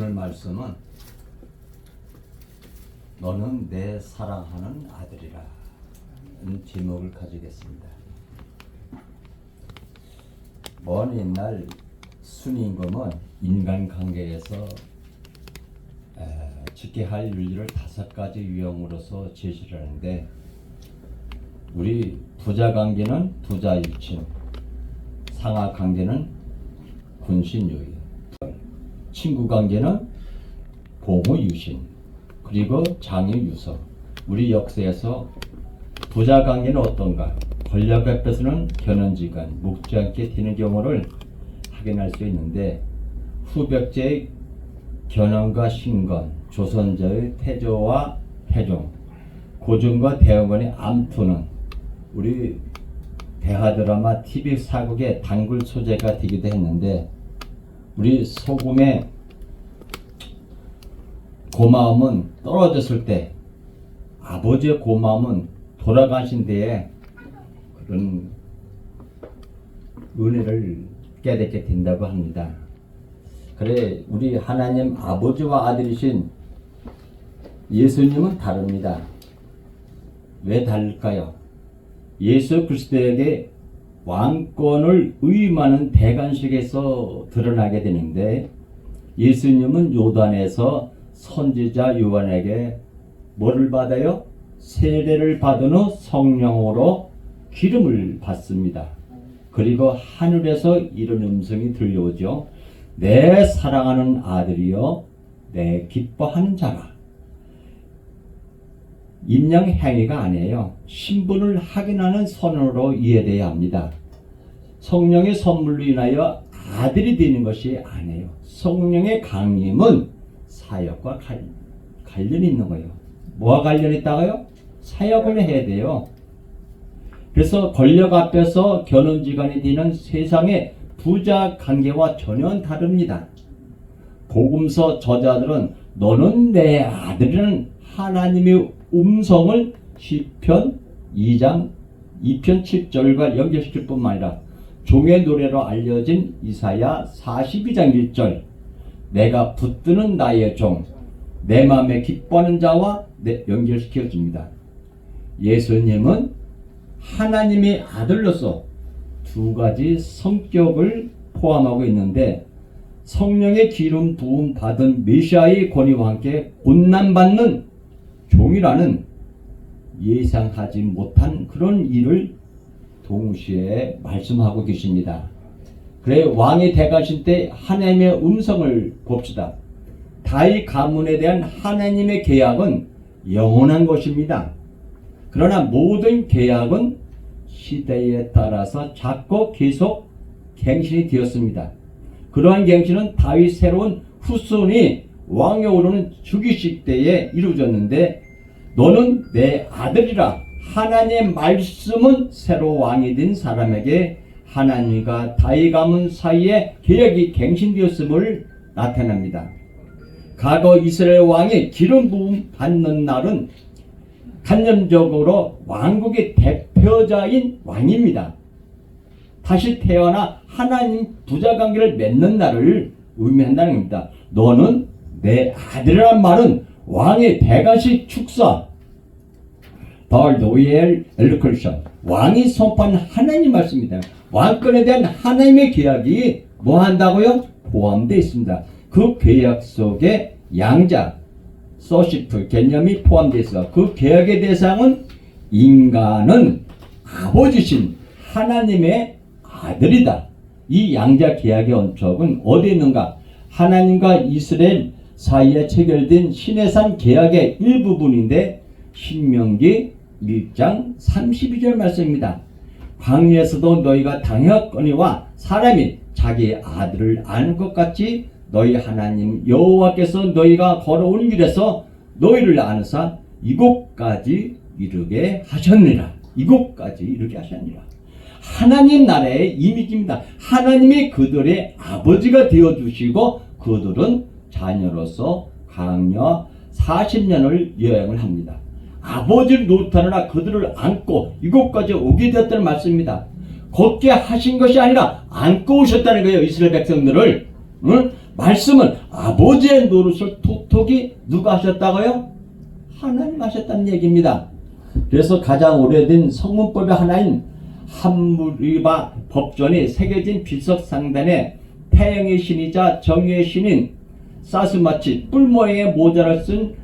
들을 말씀은 너는 내 사랑하는 아들이라 는 제목을 가지겠습니다. 먼 옛날 순임금은 인간관계에서 지켜야 할 윤리를 5가지 유형으로서 제시를 하는데, 우리 부자관계는 부자일침, 상하관계는 군신유의, 친구관계는 봉우유신, 그리고 장유유서. 우리 역사에서 부자관계는 어떤가? 권력 앞에서는 견원지간, 묵지 않게 되는 경우를 확인할 수 있는데, 후백제의 견원과 신건, 조선제의 태조와 태종, 고종과 대원군의 암투는 우리 대하드라마 TV 사국의 단골 소재가 되기도 했는데, 우리 소금의 고마움은 떨어졌을 때, 아버지의 고마움은 돌아가신 데에 그런 은혜를 깨닫게 된다고 합니다. 그래, 우리 하나님 아버지와 아들이신 예수님은 다릅니다. 왜 다를까요? 예수 그리스도에게 왕권을 의임하는 대관식에서 드러나게 되는데, 예수님은 요단에서 선지자 요한에게 뭐를 받아요? 세례를 받은 후 성령으로 기름을 받습니다. 그리고 하늘에서 이런 음성이 들려오죠. 내 사랑하는 아들이여, 내 기뻐하는 자라. 임양 행위가 아니에요. 신분을 확인하는 선언으로 이해돼야 합니다. 성령의 선물로 인하여 아들이 되는 것이 아니에요. 성령의 강림은 사역과 관련이 있는 거예요. 뭐와 관련이 있다고요? 사역을 해야 돼요. 그래서 권력 앞에서 견원지간이 되는 세상의 부자 관계와 전혀 다릅니다. 복음서 저자들은 너는 내 아들이라는 하나님의 음성을 시편 2장 2편 7절과 연결시킬 뿐만 아니라 종의 노래로 알려진 이사야 42장 1절, 내가 붙드는 나의 종, 내 마음에 기뻐하는 자와 연결시켜줍니다. 예수님은 하나님의 아들로서 2가지 성격을 포함하고 있는데, 성령의 기름 부음 받은 메시아의 권위와 함께 고난받는 종이라는 예상하지 못한 그런 일을 동시에 말씀하고 계십니다. 그래, 왕이 돼가신 때 하나님의 음성을 봅시다. 다윗 가문에 대한 하나님의 계약은 영원한 것입니다. 그러나 모든 계약은 시대에 따라서 자꾸 계속 갱신이 되었습니다. 그러한 갱신은 다윗 새로운 후손이 왕에 오르는 즉위식 때에 이루어졌는데, 너는 내 아들이라 하나님의 말씀은 새로 왕이 된 사람에게 하나님과 다윗 가문 사이에 계약이 갱신되었음을 나타냅니다. 과거 이스라엘 왕이 기름 부음 받는 날은 간접적으로 왕국의 대표자인 왕입니다. 다시 태어나 하나님 부자관계를 맺는 날을 의미한다는 겁니다. 너는 내 아들이라는 말은 왕의 대관식 축사, 덜 노엘 엘루컬션, 왕이 선포한 하나님 말씀입니다. 왕권에 대한 하나님의 계약이 뭐 한다고요? 포함되어 있습니다. 그 계약 속에 양자, 소시프 개념이 포함되어 있어. 그 계약의 대상은 인간은 아버지신 하나님의 아들이다. 이 양자 계약의 언척은 어디에 있는가? 하나님과 이스라엘 사이에 체결된 시내산 계약의 일부분인데, 신명기 1장 32절 말씀입니다. 광야에서도 너희가 당하거니와 사람이 자기 아들을 아는 것 같이 너희 하나님 여호와께서 너희가 걸어온 길에서 너희를 아느사 이곳까지 이르게 하셨느니라. 이곳까지 이르게 하셨느니라. 하나님 나라의 이미지입니다. 하나님이 그들의 아버지가 되어주시고 그들은 자녀로서 광야 40년을 여행을 합니다. 아버지를 노릇하느라 그들을 안고 이곳까지 오게 되었다는 말씀입니다. 걷게 하신 것이 아니라 안고 오셨다는 거예요. 이스라엘 백성들을. 응? 말씀은 아버지의 노릇을 톡톡히 누가 하셨다고요? 하나님 하셨다는 얘기입니다. 그래서 가장 오래된 성문법의 하나인 함무리바 법전이 새겨진 비석상단에 태양의 신이자 정의의 신인 사스마치 뿔 모양의 모자를 쓴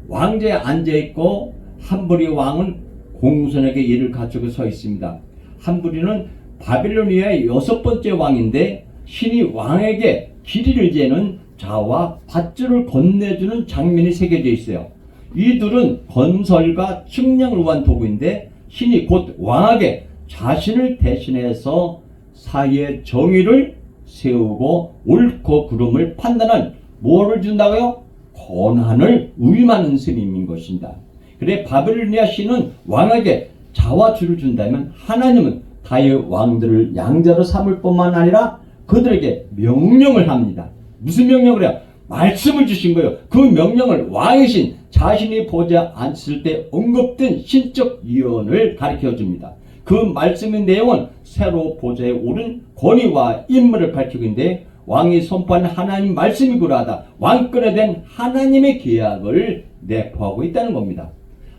왕자에 앉아있고 함부리 왕은 공손하게 이를 갖추고 서 있습니다. 함부리는 바빌로니아의 6번째 왕인데 신이 왕에게 길이를 재는 자와 밧줄을 건네주는 장면이 새겨져 있어요. 이 둘은 건설과 측량을 위한 도구인데 신이 곧 왕에게 자신을 대신해서 사이의 정의를 세우고 옳고 그름을 판단한 뭐를 준다고요? 권한을 위임하는 스님인 것입니다. 그래 바빌로니아 신은 왕에게 자와 주를 준다면 하나님은 다의 왕들을 양자로 삼을 뿐만 아니라 그들에게 명령을 합니다. 무슨 명령을 해요? 말씀을 주신 거예요. 그 명령을 왕이신 자신이 보지 않았을 때 언급된 신적 예언을 가르쳐 줍니다. 그 말씀의 내용은 새로 보좌에 오른 권위와 임무를 밝히고 있는데 왕이 선포한 하나님 말씀이 그러하다. 왕권에 대한 하나님의 계약을 내포하고 있다는 겁니다.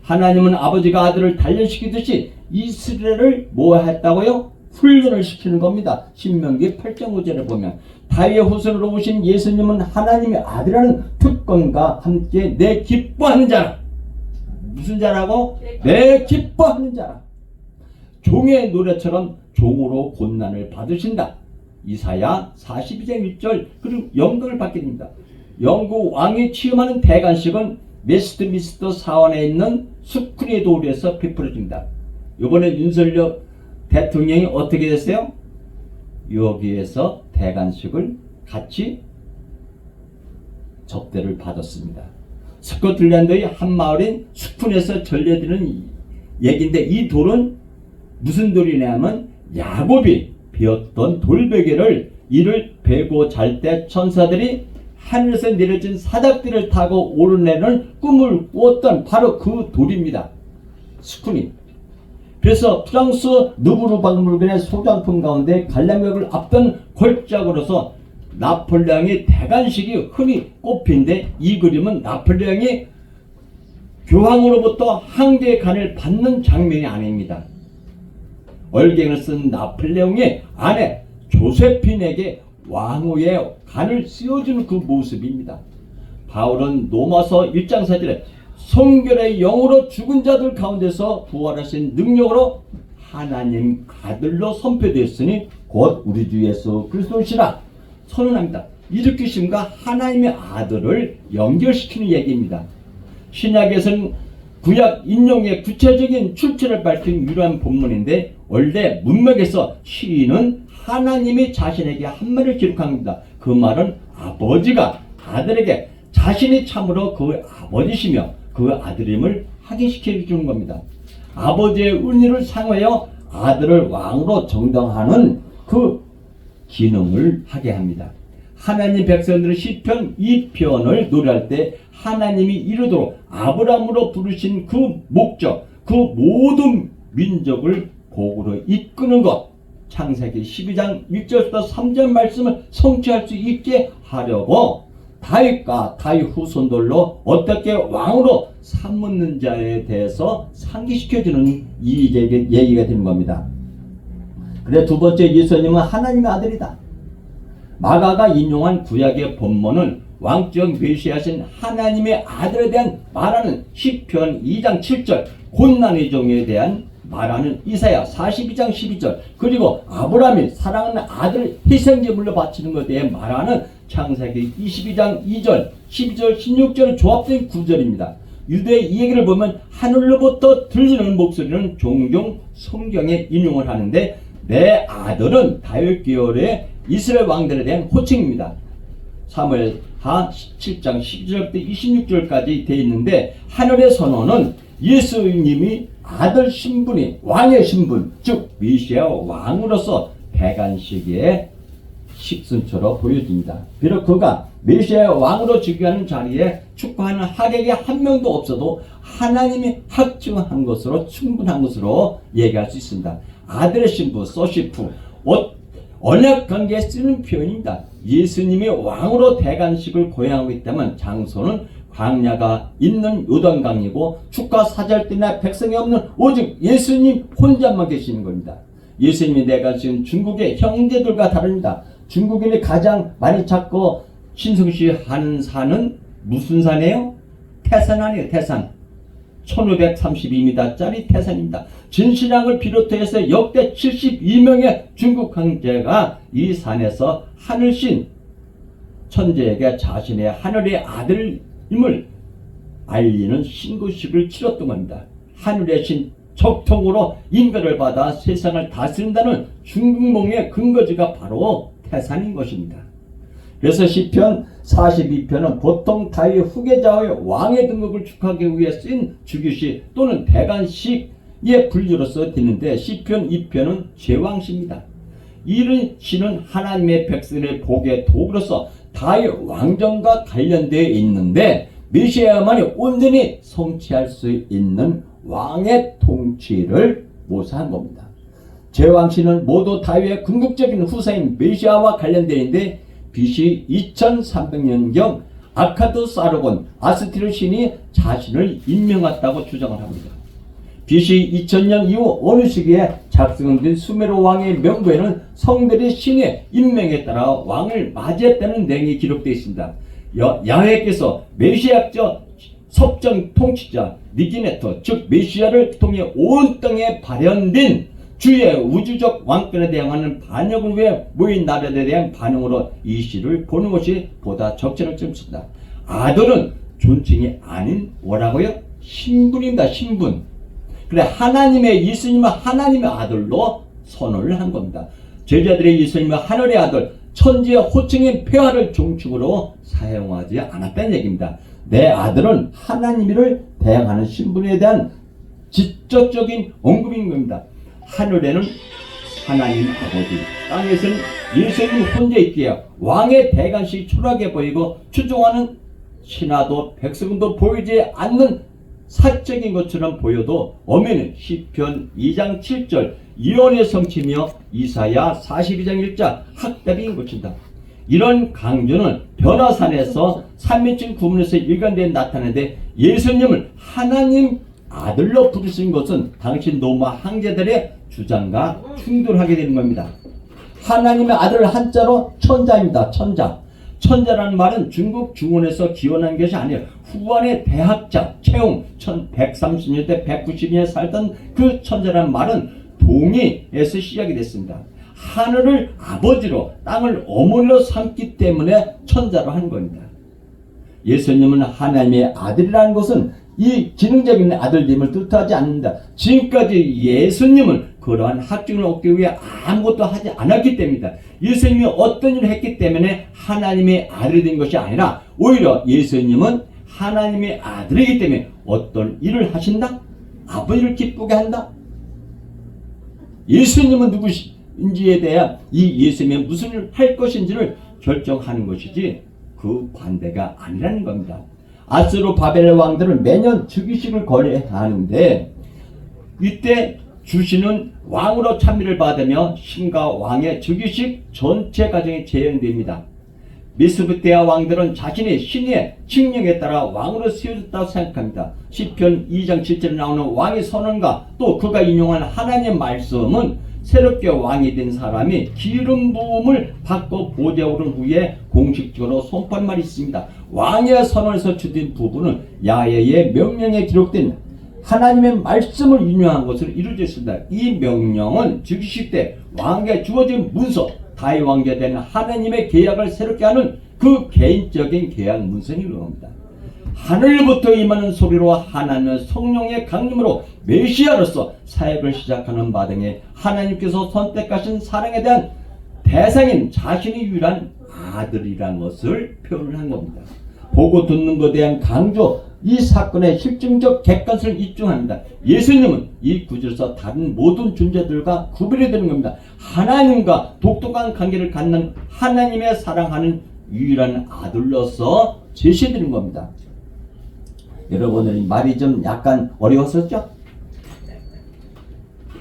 하나님은 아버지가 아들을 단련시키듯이 이스라엘을 뭐 했다고요? 훈련을 시키는 겁니다. 신명기 8장 5절에 보면 다윗의 후손으로 오신 예수님은 하나님의 아들이라는 특권과 함께 내 기뻐하는 자라. 무슨 자라고? 내 기뻐하는 자라. 종의 노래처럼 종으로 고난을 받으신다. 이사야 42장 1절. 그리고 영광을 받게 됩니다. 영국 왕이 취임하는 대관식은 웨스트민스터 사원에 있는 스크린 도울에서 베풀어집니다. 이번에 윤석열 대통령이 어떻게 됐어요? 여기에서 대관식을 같이 접대를 받았습니다. 스코틀랜드의 한 마을인 스푼에서 전래되는 얘기인데 이 돌은 무슨 돌이냐면 야곱이 베었던 돌베개를 이를 베고 잘 때 천사들이 하늘에서 내려진 사닥들을 타고 오르내는 꿈을 꾸었던 바로 그 돌입니다. 스푼이. 그래서 프랑스 누브르 박물관의 소장품 가운데 관람객을 앞둔 걸작으로서 나폴레옹의 대관식이 흔히 꼽힌데 이 그림은 나폴레옹이 교황으로부터 황제의 간을 받는 장면이 아닙니다. 얼갱을 쓴 나폴레옹의 아내 조세핀에게 왕후의 간을 씌워주는 그 모습입니다. 바울은 로마서 1장 4절에 성결의 영으로 죽은 자들 가운데서 부활하신 능력으로 하나님 아들로 선포되었으니 곧 우리 주 예수 그리스도시라 선언합니다. 일으키심과 하나님의 아들을 연결시키는 얘기입니다. 신약에서는 구약 인용의 구체적인 출처를 밝힌 유일한 본문인데 원래 문맥에서 시인은 하나님이 자신에게 한 말을 기록한 겁니다. 그 말은 아버지가 아들에게 자신이 참으로 그 아버지시며 그 아들임을 확인시켜 주는 겁니다. 아버지의 은혜를 상하여 아들을 왕으로 정당하는 그 기능을 하게 합니다. 하나님 백성들은 시편 2편을 노래할 때 하나님이 이르도록 아브라함으로 부르신 그 목적, 그 모든 민족을 복으로 이끄는 것, 창세기 12장 1절부터 3절 말씀을 성취할 수 있게 하려고 다윗과 다윗 후손들로 어떻게 왕으로 삼는 자에 대해서 상기시켜주는 이 얘기가 되는 겁니다. 그래 두 번째 예수님은 하나님의 아들이다. 마가가 인용한 구약의 본문은 왕적 메시아신 하나님의 아들에 대한 말하는 시편 2장 7절, 곤난의 종에 대한 말하는 이사야 42장 12절, 그리고 아브라함이 사랑하는 아들을 희생제물로 바치는 것에 대해 말하는 창세기 22장 2절, 12절, 16절의 조합된 구절입니다. 유대의 이 얘기를 보면 하늘로부터 들리는 목소리는 종종 성경에 인용을 하는데 내 아들은 다윗 계열의 이스라엘 왕들에 대한 호칭입니다. 사무엘하 17장 12절부터 26절까지 되어 있는데 하늘의 선언은 예수님이 아들 신분이 왕의 신분, 즉 메시아 왕으로서 대관식의 식순처로 보여집니다. 비록 그가 메시아 왕으로 즉위하는 자리에 축하하는 하객이 한 명도 없어도 하나님이 확증한 것으로 충분한 것으로 얘기할 수 있습니다. 아들의 신분, 소시프, 언약 관계에 쓰는 표현입니다. 예수님이 왕으로 대관식을 고행하고 있다면 장소는 광야가 있는 요단강이고 축가 사절대나 백성이 없는 오직 예수님 혼자만 계시는 겁니다. 예수님이 대관식은 중국의 형제들과 다릅니다. 중국인이 가장 많이 찾고 신성시하는 산은 무슨 산이에요? 태산 아니에요. 태산. 1532m짜리 태산입니다. 진신왕을 비롯해서 역대 72명의 중국 황제가 이 산에서 하늘신 천재에게 자신의 하늘의 아들임을 알리는 신고식을 치렀던 겁니다. 하늘의 신 적통으로 인가를 받아 세상을 다스린다는 중국몽의 근거지가 바로 태산인 것입니다. 그래서 시편 42편은 보통 다윗 후계자의 왕의 등극을 축하하기 위해 쓰인 주기시 또는 대관식의 분류로서 듣는데 시편 2편은 제왕시입니다. 이런 시는 하나님의 백성의 복의 도구로서 다윗 왕정과 관련되어 있는데 메시아만이 온전히 성취할 수 있는 왕의 통치를 모사한 겁니다. 제왕시는 모두 다윗의 궁극적인 후사인 메시아와 관련되어 있는데 BC 2300년경 아카드 사르곤 아스티르 신이 자신을 임명했다고 주장을 합니다. BC 2000년 이후 어느 시기에 작성된 수메르 왕의 명부에는 성들이 신의 임명에 따라 왕을 맞이했다는 내용이 기록되어 있습니다. 야훼께서 메시아적 섭정 통치자 니기네터 즉 메시아를 통해 온 땅에 발현된 주의 우주적 왕권에 대항하는 반역을 위해 모인 나라에 대한 반응으로 이 시를 보는 것이 보다 적절할 점입니다. 아들은 존칭이 아닌 뭐라고요? 신분입니다. 신분. 그래 하나님의 예수님은 하나님의 아들로 선언을 한 겁니다. 제자들의 예수님은 하늘의 아들 천지의 호칭인 폐하를 종축으로 사용하지 않았다는 얘기입니다. 내 아들은 하나님을 대항하는 신분에 대한 직접적인 언급인 겁니다. 하늘에는 하나님 아버지, 땅에서는 예수님 혼자 있기에 왕의 대관식이 초라하게 보이고 추종하는 신하도 백성도 보이지 않는 사적인 것처럼 보여도 엄연히 시편 2장 7절 예언의 성취며 이사야 42장 1절 학답인 것이다. 이런 강조는 변화산에서 3인칭 구문에서 일관되게 나타나는데 예수님을 하나님 아들로 부르신 것은 당시 로마 황제들의 주장과 충돌하게 되는 겁니다. 하나님의 아들 한자로 천자입니다. 천자. 천자라는 말은 중국 중원에서 기원한 것이 아니에요. 후한의 대학자 채용 1130년대 190년에 살던 그 천자라는 말은 동이에서 시작이 됐습니다. 하늘을 아버지로 땅을 어머니로 삼기 때문에 천자로 한 겁니다. 예수님은 하나님의 아들이라는 것은 이 기능적인 아들님을 뜻하지 않는다. 지금까지 예수님은 그러한 학증을 얻기 위해 아무것도 하지 않았기 때문이다. 예수님이 어떤 일을 했기 때문에 하나님의 아들이 된 것이 아니라 오히려 예수님은 하나님의 아들이기 때문에 어떤 일을 하신다? 아버지를 기쁘게 한다? 예수님은 누구인지에 대한 이 예수님이 무슨 일을 할 것인지를 결정하는 것이지 그 반대가 아니라는 겁니다. 아스로 바벨 왕들은 매년 즉위식을 거래하는데 이때 주신은 왕으로 찬미를 받으며 신과 왕의 즉위식 전체 과정이 재현됩니다. 메소포타미아 왕들은 자신의 신의 칙령에 따라 왕으로 세워졌다고 생각합니다. 시편 2장 7절에 나오는 왕의 선언과 또 그가 인용한 하나님의 말씀은 새롭게 왕이 된 사람이 기름 부음을 받고 보좌에 오른 후에 공식적으로 선포한 말이 있습니다. 왕의 선언에서 주된 부분은 야훼의 명령에 기록된 하나님의 말씀을 인용한 것을 이루어져 있습니다. 이 명령은 즉위식 때 왕에게 주어진 문서, 다윗 왕자에 대한 하나님의 계약을 새롭게 하는 그 개인적인 계약 문서인 겁니다. 하늘부터 임하는 소리로 하나님의 성령의 강림으로 메시아로서 사역을 시작하는 마당에 하나님께서 선택하신 사랑에 대한 대상인 자신이 유일한 아들이라는 것을 표현을 한 겁니다. 보고 듣는 것에 대한 강조, 이 사건의 실증적 객관성을 입증합니다. 예수님은 이 구절에서 다른 모든 존재들과 구별이 되는 겁니다. 하나님과 독특한 관계를 갖는 하나님의 사랑하는 유일한 아들로서 제시되는 겁니다. 여러분들이 말이 좀 약간 어려웠었죠?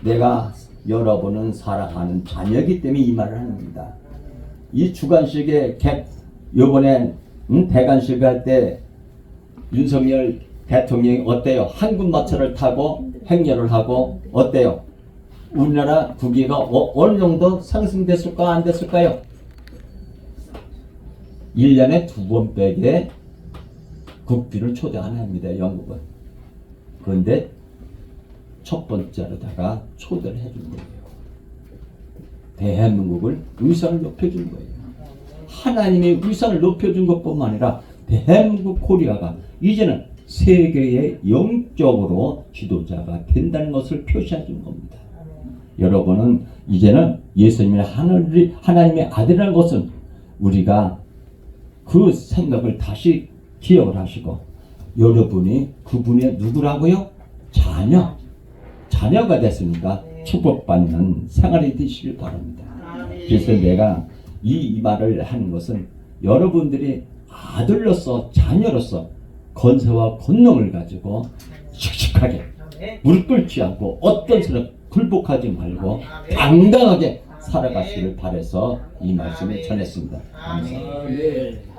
내가 여러분은 사랑하는 자녀이기 때문에 이 말을 하는 겁니다. 이 주관식의 요번에 대관식 할 때 윤석열 대통령이 어때요? 한국 마차를 타고 행렬을 하고 어때요? 우리나라 국위가 어느 정도 상승됐을까 안 됐을까요? 1년에 2번 빼게 국비를 초대 안 합니다. 영국은. 그런데 첫 번째로다가 초대를 해준 거예요. 대한민국을 위상을 높여준 거예요. 하나님의 위상을 높여준 것뿐만 아니라 대한민국 코리아가 이제는 세계의 영적으로 지도자가 된다는 것을 표시해 준 겁니다. 여러분은 이제는 예수님의 하나님의 아들이라는 것은 우리가 그 생각을 다시 기억을 하시고 여러분이 그분의 누구라고요? 자녀가 됐으니까 축복받는 생활이 되시길 바랍니다. 그래서 내가 이 말을 하는 것은 여러분들이 아들로서 자녀로서 건세와 권능을 가지고 씩씩하게 무릎 꿇지 않고 어떤 사람 굴복하지 말고 당당하게 살아가시기를 바라서 이 말씀을 전했습니다. 감사합니다.